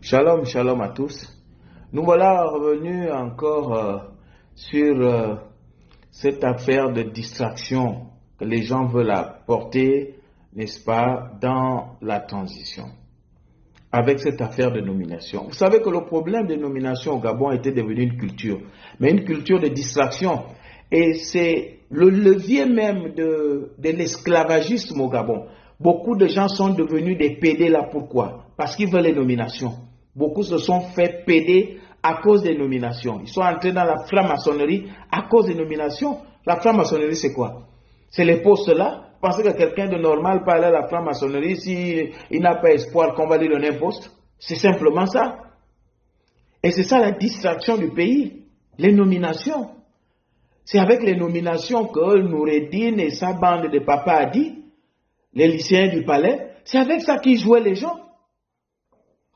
Shalom, shalom à tous. Nous voilà revenus encore sur cette affaire de distraction que les gens veulent apporter, n'est-ce pas, dans la transition. Avec cette affaire de nomination. Vous savez que le problème des nominations au Gabon était devenu une culture, mais une culture de distraction. Et c'est le levier même de l'esclavagisme au Gabon. Beaucoup de gens sont devenus des PD là, pourquoi? Parce qu'ils veulent les nominations. Beaucoup se sont fait PD à cause des nominations. Ils sont entrés dans la franc-maçonnerie à cause des nominations. La franc-maçonnerie, c'est quoi? C'est les postes là. Pensez que quelqu'un de normal peut aller à la franc-maçonnerie s'il n'a pas espoir qu'on va lui donner un poste. C'est simplement ça. Et c'est ça la distraction du pays. Les nominations. C'est avec les nominations que Noureddine et sa bande de Papa a dit, les lycéens du palais, c'est avec ça qu'ils jouaient les gens.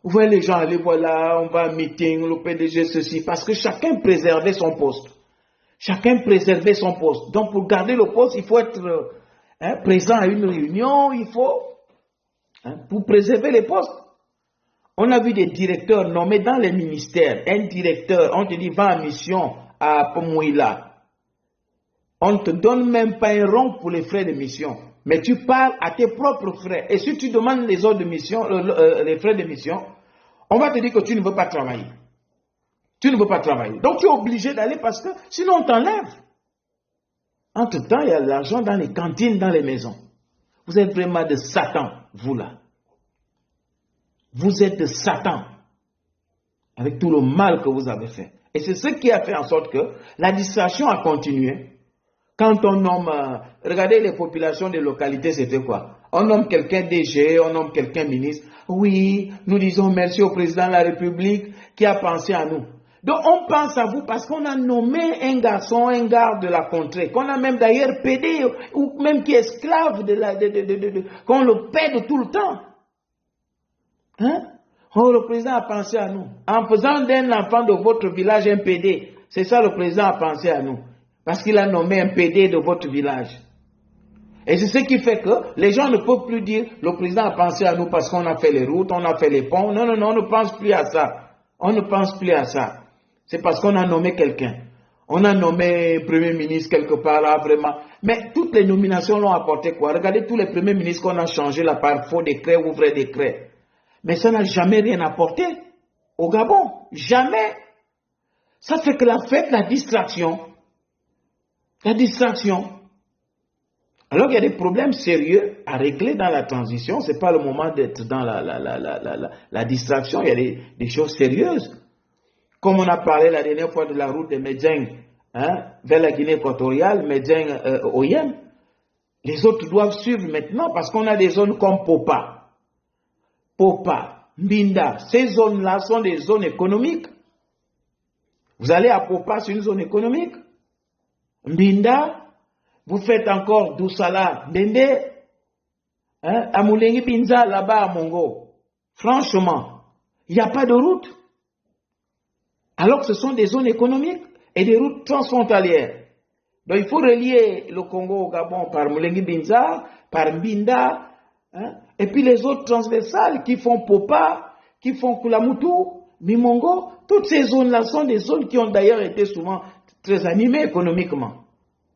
Vous voyez les gens aller, voilà, on va à un meeting, le PDG, ceci, parce que chacun préservait son poste. Chacun préservait son poste. Donc pour garder le poste, il faut être présent à une réunion, il faut, pour préserver les postes. On a vu des directeurs nommés dans les ministères. Un directeur, on te dit, va en mission à Pomouila. On ne te donne même pas un rond pour les frais de mission. Mais tu parles à tes propres frais. Et si tu demandes les ordres de mission, les frais de mission, on va te dire que tu ne veux pas travailler. Tu ne veux pas travailler. Donc tu es obligé d'aller parce que sinon on t'enlève. Entre-temps, il y a l'argent dans les cantines, dans les maisons. Vous êtes vraiment de Satan, vous là. Vous êtes de Satan. Avec tout le mal que vous avez fait. Et c'est ce qui a fait en sorte que la distraction a continué. Quand on nomme, regardez les populations des localités, c'était quoi? On nomme quelqu'un DG, on nomme quelqu'un ministre. Oui, nous disons merci au président de la République qui a pensé à nous. Donc on pense à vous parce qu'on a nommé un garçon, un garde de la contrée, qu'on a même d'ailleurs pédé, ou même qui est esclave qu'on le pède tout le temps. Hein? Oh, le président a pensé à nous. En faisant d'un enfant de votre village un PD, c'est ça le président a pensé à nous. Parce qu'il a nommé un PD de votre village. Et c'est ce qui fait que les gens ne peuvent plus dire le président a pensé à nous parce qu'on a fait les routes, on a fait les ponts. Non, non, non, on ne pense plus à ça. On ne pense plus à ça. C'est parce qu'on a nommé quelqu'un. On a nommé Premier ministre quelque part là, vraiment. Mais toutes les nominations l'ont apporté quoi? Regardez tous les premiers ministres qu'on a changés là par faux décret ou vrai décret. Mais ça n'a jamais rien apporté au Gabon. Jamais. Ça fait que la fête, la distraction. La distraction. Alors il y a des problèmes sérieux à régler dans la transition. Ce n'est pas le moment d'être dans la distraction. Il y a des choses sérieuses. Comme on a parlé la dernière fois de la route de Medjeng vers la Guinée équatoriale, Medjeng-Oyem. Les autres doivent suivre maintenant parce qu'on a des zones comme Popa, Mbinda. Ces zones-là sont des zones économiques. Vous allez à Popa, c'est une zone économique. Mbinda, vous faites encore Doussala, Bende, Amoulengi Binza, là-bas à Mongo. Franchement, il n'y a pas de route. Alors que ce sont des zones économiques et des routes transfrontalières. Donc il faut relier le Congo au Gabon par Moulengi Binza, par Mbinda, et puis les autres transversales qui font Popa, qui font Kulamutu, Mimongo. Toutes ces zones-là sont des zones qui ont d'ailleurs été souvent très animées économiquement,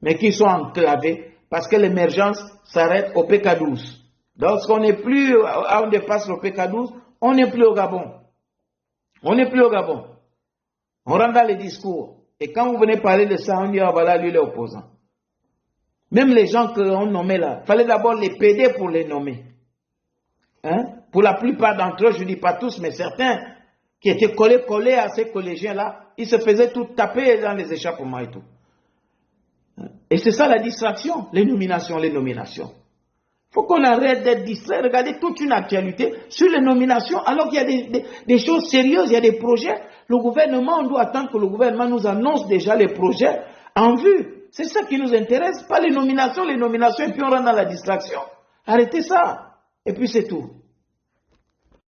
mais qui sont enclavées parce que l'émergence s'arrête au PK12. Lorsqu'on n'est plus, on dépasse le PK12, on n'est plus au Gabon. On n'est plus au Gabon. On rentre dans les discours. Et quand vous venez parler de ça, on dit, ah voilà, lui, l'opposant. Même les gens qu'on nommait là, il fallait d'abord les péder pour les nommer. Pour la plupart d'entre eux, je ne dis pas tous, mais certains, qui étaient collés à ces collégiens-là, ils se faisaient tout taper dans les échappements et tout. Et c'est ça la distraction, les nominations. Il faut qu'on arrête d'être distrait. Regardez toute une actualité sur les nominations, alors qu'il y a des choses sérieuses, il y a des projets. Le gouvernement, on doit attendre que le gouvernement nous annonce déjà les projets en vue. C'est ça qui nous intéresse, pas les nominations, et puis on rentre dans la distraction. Arrêtez ça. Et puis c'est tout.